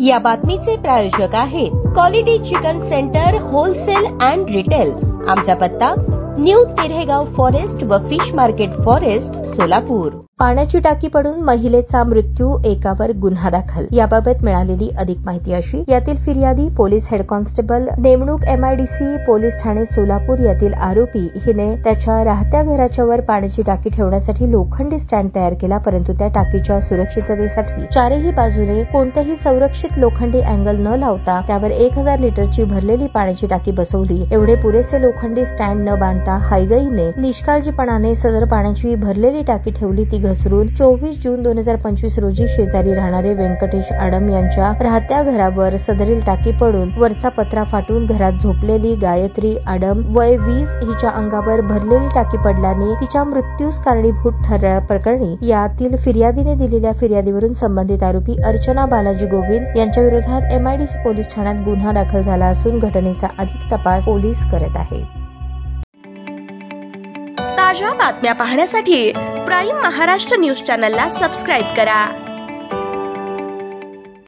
या बातमीचे प्रायोजक आहेत quality chicken centre wholesale and retail. आमचा पत्ता न्यू तिरेगाव फॉरेस्ट व फिश मार्केट फॉरेस्ट सोलापूर। पाण्याची टाकी पडून महिलेचा मृत्यू, एकावर गुन्हा दाखल। याबाबत मिळालेली अधिक माहिती अशी, यातील फिर्यादी पोलीस हेड कॉन्स्टेबल नेमणूक MIDC पोलीस ठाणे सोलापूर यातील आरोपी हिने त्याच्या राहत्या घराच्या वर पाण्याची टाकी ठेवण्यासाठी लोखंडी स्टँड तयार केला, परंतु त्या टाकीच्या सुरक्षिततेसाठी चारही बाजूने कोणतेही संरक्षित लोखंडी अँगल न लावता त्यावर 1000 लिटरची भरलेली पाण्याची टाकी बसवली। एवढे पुरेसे लोखंडी स्टँड न बांधता हायगईने निष्काळजीपणाने सदर पाण्याची भरलेली टाकी ठेवली। ती घसरून 24 जून 2025 रोजी शेजारी राहणारे व्यंकटेश आडम यांच्या राहत्या घरावर सदरील टाकी पडून वरचा पत्रा फाटून घरात झोपलेली गायत्री आडम वय 20 हिच्या अंगावर भरलेली टाकी पडल्याने तिच्या मृत्यूस कारणीभूत ठरल्याप्रकरणी यातील फिर्यादीने दिलेल्या फिर्यादीवरून संबंधित आरोपी अर्चना बालाजी गोविंद यांच्या विरोधात MIDC पोलीस ठाण्यात गुन्हा दाखल झाला असून घटनेचा अधिक तपास पोलीस करत आहेत। ताज्या बातम्या पाहण्यासाठी प्राईम महाराष्ट्र न्यूज चॅनलला सबस्क्राईब करा।